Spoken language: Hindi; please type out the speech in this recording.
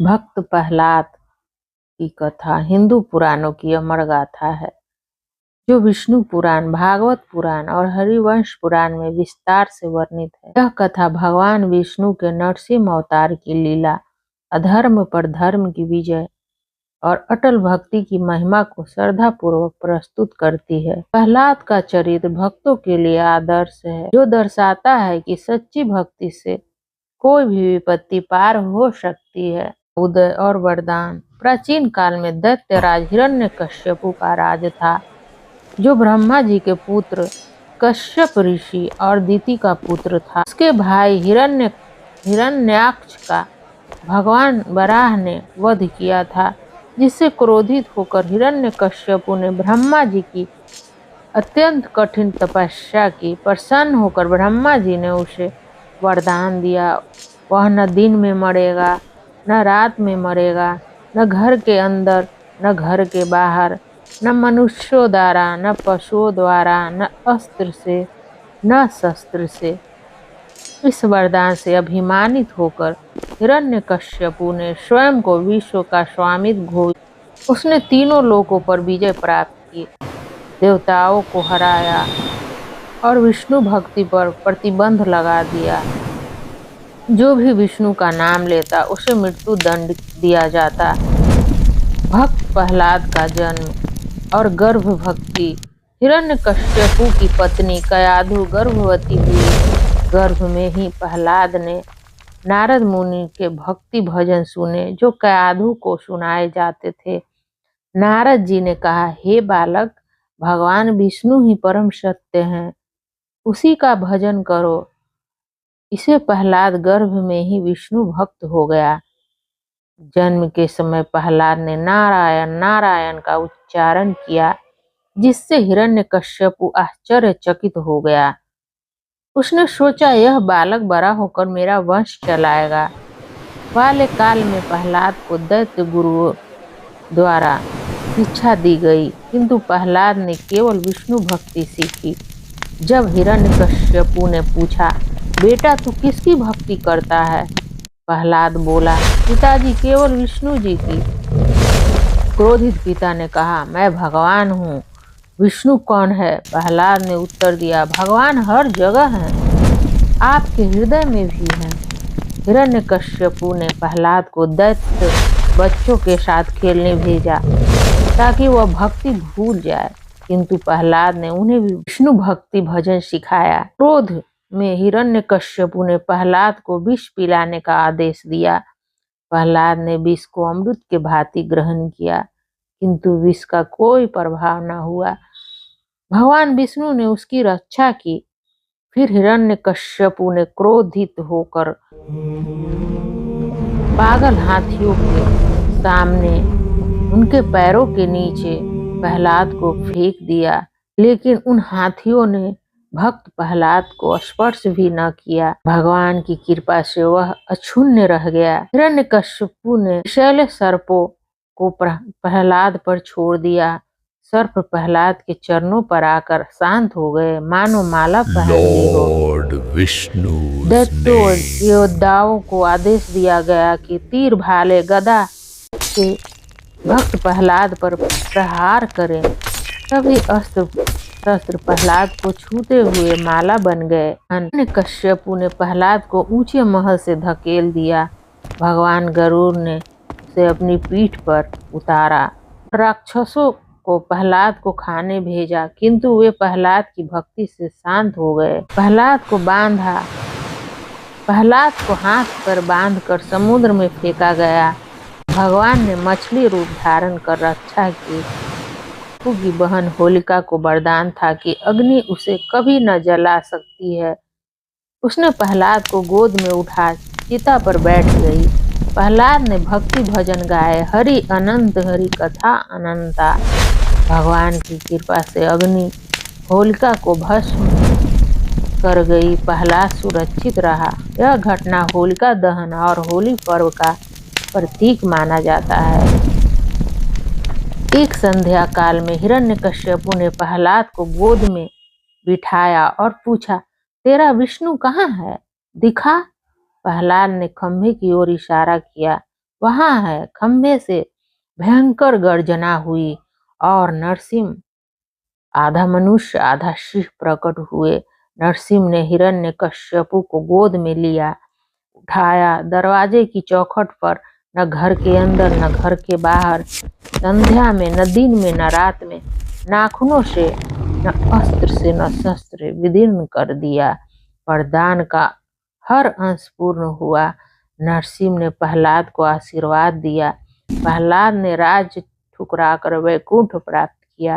भक्त प्रहलाद की कथा हिंदू पुराणों की अमर गाथा है, जो विष्णु पुराण, भागवत पुराण और हरिवंश पुराण में विस्तार से वर्णित है। यह कथा भगवान विष्णु के नरसिंह अवतार की लीला, अधर्म पर धर्म की विजय और अटल भक्ति की महिमा को श्रद्धा पूर्वक प्रस्तुत करती है। प्रहलाद का चरित्र भक्तों के लिए आदर्श है, जो दर्शाता है कि सच्ची भक्ति से कोई भी विपत्ति पार हो सकती है। उदय और वरदान। प्राचीन काल में दैत्यराज हिरण्यकश्यपु का राज था, जो ब्रह्मा जी के पुत्र कश्यप ऋषि और दिति का पुत्र था। उसके भाई हिरण्याक्ष का भगवान वराह ने वध किया था, जिससे क्रोधित होकर हिरण्यकश्यपु ने ब्रह्मा जी की अत्यंत कठिन तपस्या की। प्रसन्न होकर ब्रह्मा जी ने उसे वरदान दिया, वह न दिन में मरेगा, न रात में मरेगा, न घर के अंदर, न घर के बाहर, न मनुष्यों द्वारा, न पशुओं द्वारा, न अस्त्र से, न शस्त्र से। इस वरदान से अभिमानित होकर हिरण्यकश्यपु ने स्वयं को विश्व का स्वामित्व घोषित। उसने तीनों लोकों पर विजय प्राप्त की, देवताओं को हराया और विष्णु भक्ति पर प्रतिबंध लगा दिया। जो भी विष्णु का नाम लेता उसे मृत्यु दंड दिया जाता। भक्त प्रहलाद का जन्म और गर्भ भक्ति। हिरण्यकश्यपु की पत्नी कयाधु गर्भवती हुई। गर्भ में ही प्रहलाद ने नारद मुनि के भक्ति भजन सुने, जो कयाधु को सुनाए जाते थे। नारद जी ने कहा, हे बालक, भगवान विष्णु ही परम सत्य हैं, उसी का भजन करो। इसे प्रहलाद गर्भ में ही विष्णु भक्त हो गया। जन्म के समय प्रहलाद ने नारायण नारायण का उच्चारण किया, जिससे हिरण्यकश्यपु आश्चर्यचकित हो गया। उसने सोचा, यह बालक बड़ा होकर मेरा वंश चलाएगा। वाले काल में प्रहलाद को दैत्य गुरुओं द्वारा शिक्षा दी गई, किंतु प्रहलाद ने केवल विष्णु भक्ति सीखी। जब हिरण्यकश्यपु ने पूछा, बेटा तू किसकी भक्ति करता है? प्रहलाद बोला, पिताजी केवल विष्णु जी की। क्रोधित पिता ने कहा, मैं भगवान हूँ। विष्णु कौन है? प्रहलाद ने उत्तर दिया, भगवान हर जगह हैं, आपके हृदय में भी हैं। हिरण्यकश्यपु ने प्रहलाद को दैत्य बच्चों के साथ खेलने भेजा, ताकि वह भक्ति भूल जाए, किंतु प्रहलाद ने उन्हें भी विष्णु भक्ति भजन सिखाया। क्रोध में हिरण्यकश्यपु ने प्रहलाद को विष पिलाने का आदेश दिया। प्रहलाद ने विष को अमृत के भांति ग्रहण किया, किंतु विष का कोई प्रभाव न हुआ। भगवान विष्णु ने उसकी रक्षा की। फिर हिरण्यकश्यपु ने क्रोधित होकर पागल हाथियों के सामने उनके पैरों के नीचे प्रहलाद को फेंक दिया, लेकिन उन हाथियों ने भक्त प्रहलाद को स्पर्श भी न किया। भगवान की कृपा से वह अक्षुण्ण रह गया। हिरण्यकश्यपु ने विषैले सर्पों को प्रहलाद पर छोड़ दिया। सर्प प्रहलाद के चरणों पर आकर शांत हो गए, मानो माला पहन ली हो। लॉर्ड विष्णु दैत्यों योद्धाओं को आदेश दिया गया कि तीर भाले गदा से भक्त प्रहलाद पर प्रहार करें। सभी अस्त्र शस्त्र प्रहलाद को छूते हुए माला बन गए। हिरण्यकश्यपु ने प्रहलाद को ऊंचे महल से धकेल दिया। भगवान गरुड़ ने उसे अपनी पीठ पर उतारा। राक्षसों को प्रहलाद को खाने भेजा, किंतु वे प्रहलाद की भक्ति से शांत हो गए। प्रहलाद को हाथ पर बांधकर समुद्र में फेंका गया। भगवान ने मछली रूप धारण कर रक्षा की। की बहन होलिका को वरदान था कि अग्नि उसे कभी न जला सकती है। उसने प्रहलाद को गोद में उठा चिता पर बैठ गई। प्रहलाद ने भक्ति भजन गाए, हरि अनंत हरि कथा अनंता। भगवान की कृपा से अग्नि होलिका को भस्म कर गई। प्रहलाद सुरक्षित रहा। यह घटना होलिका दहन और होली पर्व का प्रतीक माना जाता है। एक संध्या काल में हिरण्यकश्यपु ने प्रहलाद को गोद में बिठाया और पूछा, तेरा विष्णु कहाँ है? दिखा। प्रहलाद ने खंभे की ओर इशारा किया। वहां है। खंभे से भयंकर गर्जना हुई और नरसिंह आधा मनुष्य आधा सिंह प्रकट हुए। नरसिंह ने हिरण्यकश्यपु को गोद में लिया, उठाया। दरवाजे की चौखट पर, न घर के अंदर न घर के बाहर, संध्या में न दिन में न रात में, नाखूनों से न अस्त्र से न शस्त्र विदीर्ण कर दिया। वरदान का हर अंश पूर्ण हुआ। नरसिंह ने प्रहलाद को आशीर्वाद दिया। प्रहलाद ने राज्य ठुकराकर वैकुंठ प्राप्त किया।